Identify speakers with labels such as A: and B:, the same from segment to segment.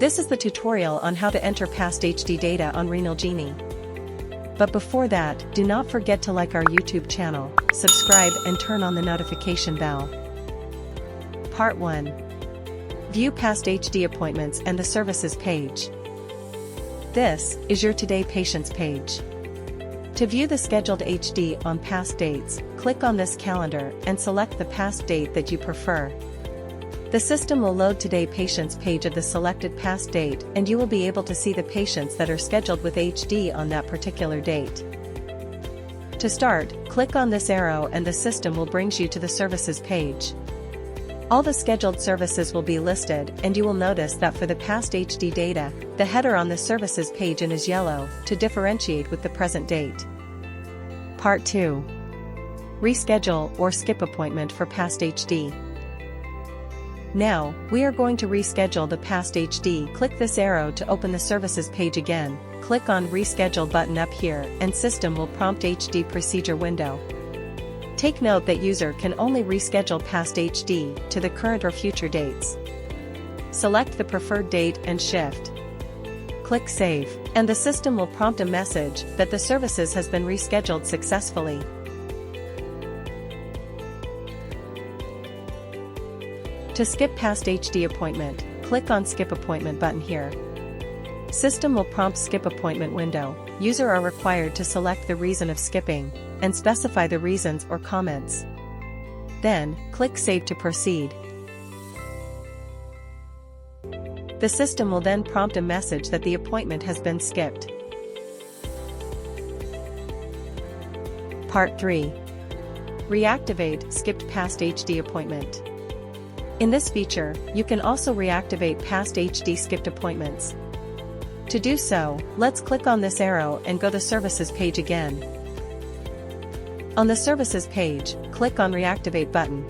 A: This is the tutorial on how to enter past HD data on RenalGenie. But before that, do not forget to like our YouTube channel, subscribe and turn on the notification bell. Part 1. View past HD appointments and the services page. This is your Today Patients page. To view the scheduled HD on past dates, click on this calendar and select the past date that you prefer. The system will load Today Patients page of the selected past date and you will be able to see the patients that are scheduled with HD on that particular date. To start, click on this arrow and the system will bring you to the services page. All the scheduled services will be listed and you will notice that for the past HD data, the header on the services page is yellow, to differentiate with the present date. Part 2. Reschedule or skip appointment for past HD. Now, we are going to reschedule the past HD. Click this arrow to open the services page again, click on Reschedule button up here and system will prompt HD procedure window. Take note that user can only reschedule past HD to the current or future dates. Select the preferred date and shift. Click Save, and the system will prompt a message that the services has been rescheduled successfully. To skip past HD appointment, click on Skip Appointment button here. System will prompt Skip Appointment window. User are required to select the reason of skipping, and specify the reasons or comments. Then, click Save to proceed. The system will then prompt a message that the appointment has been skipped. Part 3. Reactivate skipped past HD appointment. In this feature, you can also reactivate past HD skipped appointments. To do so, let's click on this arrow and go to the services page again. On the services page, click on Reactivate button.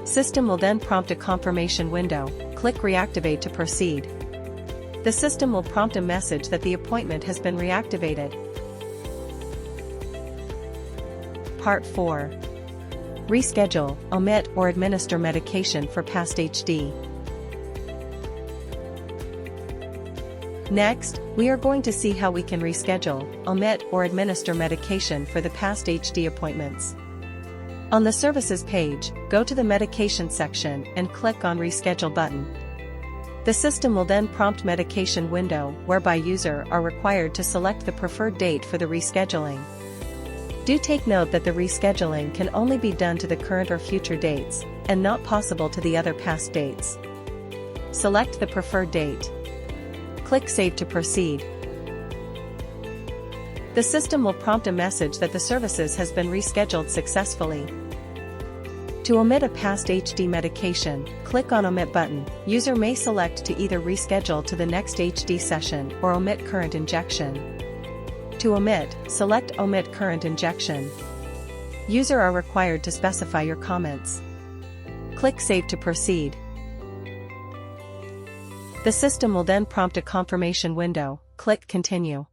A: System will then prompt a confirmation window. Click Reactivate to proceed. The system will prompt a message that the appointment has been reactivated. Part 4. Reschedule, omit or administer medication for past HD. Next, we are going to see how we can reschedule, omit or administer medication for the past HD appointments. On the services page, go to the medication section and click on Reschedule button. The system will then prompt medication window whereby user are required to select the preferred date for the rescheduling. Do take note that the rescheduling can only be done to the current or future dates, and not possible to the other past dates. Select the preferred date. Click Save to proceed. The system will prompt a message that the services has been rescheduled successfully. To omit a past HD medication, click on Omit button. User may select to either reschedule to the next HD session or omit current injection. To omit, select Omit current injection. User are required to specify your comments. Click Save to proceed. The system will then prompt a confirmation window. Click Continue.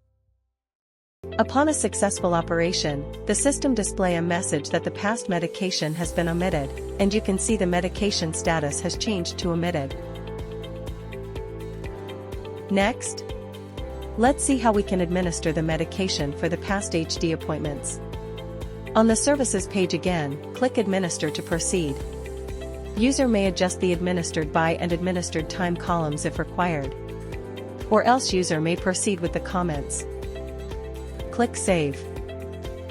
A: Upon a successful operation, the system display a message that the past medication has been omitted, and you can see the medication status has changed to omitted. Next, let's see how we can administer the medication for the past HD appointments. On the services page again, click Administer to proceed. User may adjust the administered by and administered time columns if required. Or else user may proceed with the comments. Click Save.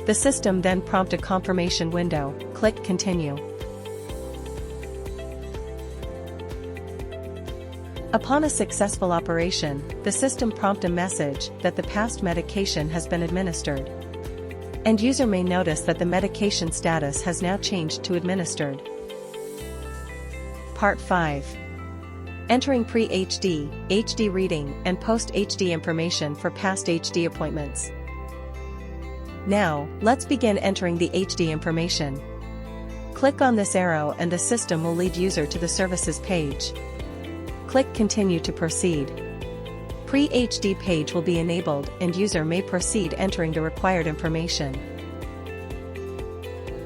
A: The system then prompt a confirmation window. Click Continue. Upon a successful operation, the system prompt a message that the past medication has been administered. And user may notice that the medication status has now changed to administered. Part 5. Entering pre-HD, HD reading and post-HD information for past HD appointments. Now, let's begin entering the HD information. Click on this arrow and the system will lead user to the services page. Click Continue to proceed. Pre-HD page will be enabled and user may proceed entering the required information.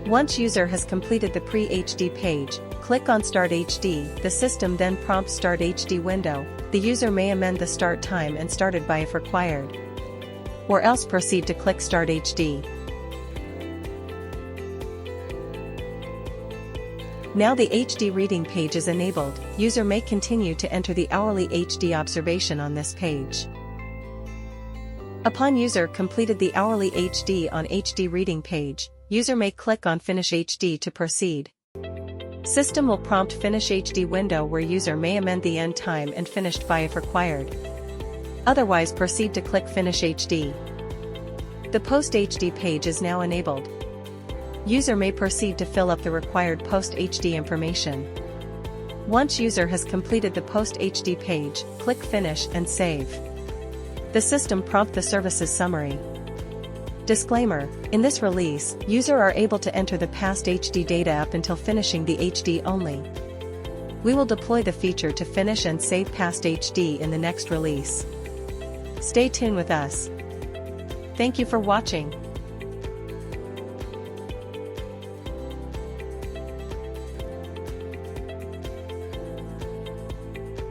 A: Once user has completed the pre-HD page, Click on Start HD, the system then prompts Start HD window. The user may amend the start time and start it by if required. Or else proceed to click Start HD. Now the HD reading page is enabled. User may continue to enter the hourly HD observation on this page. Upon user completed the hourly HD on HD reading page, user may click on Finish HD to proceed. System will prompt Finish HD window where user may amend the end time and finished by if required. Otherwise proceed to click Finish HD. The Post HD page is now enabled. User may proceed to fill up the required Post HD information. Once user has completed the Post HD page, click Finish and Save. The system prompt the services summary. Disclaimer: in this release, user are able to enter the past HD data up until finishing the HD only. We will deploy the feature to finish and save past HD in the next release. Stay tuned with us. Thank you for watching.